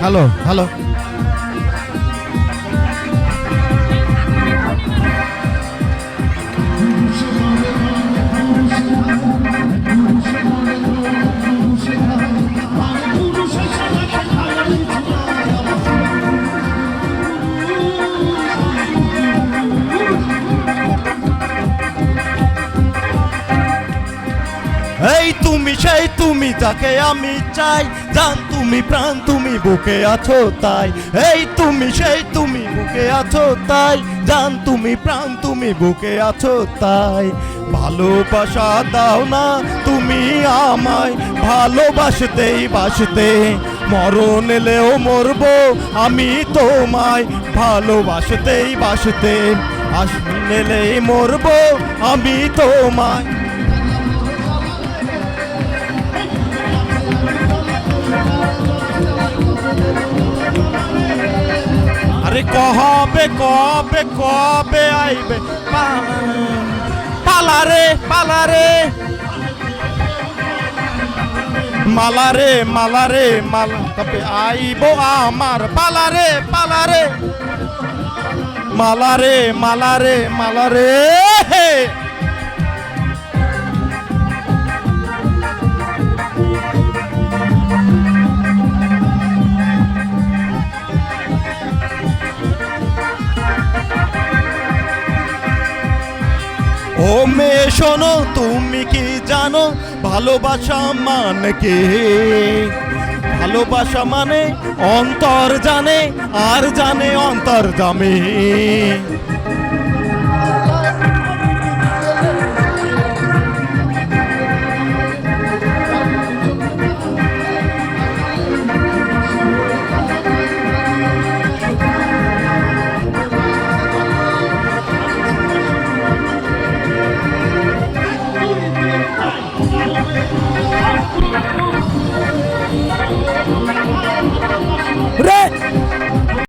Hello hello. এই তুমি সেই তুমি যাকে আমি চাই, জান তুমি প্রাণ তুমি বুকে আছো তাই। এই তুমি সেই তুমি বুকে আছো তাই, জান তুমি প্রাণ তুমি বুকে আছো তাই। ভালোবাসা দাও না তুমি আমায়, ভালোবাসতেই বাসতে মরণ এলেও মরবো আমি তোমায়। ভালোবাসতেই বাসতে আসলেই মরবো আমি তোমায়। আরে কবে কবে কবে আইবে পালারে পালারে মালারে মালারে মালা কবে আইবো আমার পালারে পালারে মালারে মালারে মালারে। ও মেয়ে শোনো তুমি কি জানো ভালোবাসা মানে কি? ভালোবাসা মানে অন্তর জানে আর জানে অন্তর জামে। রে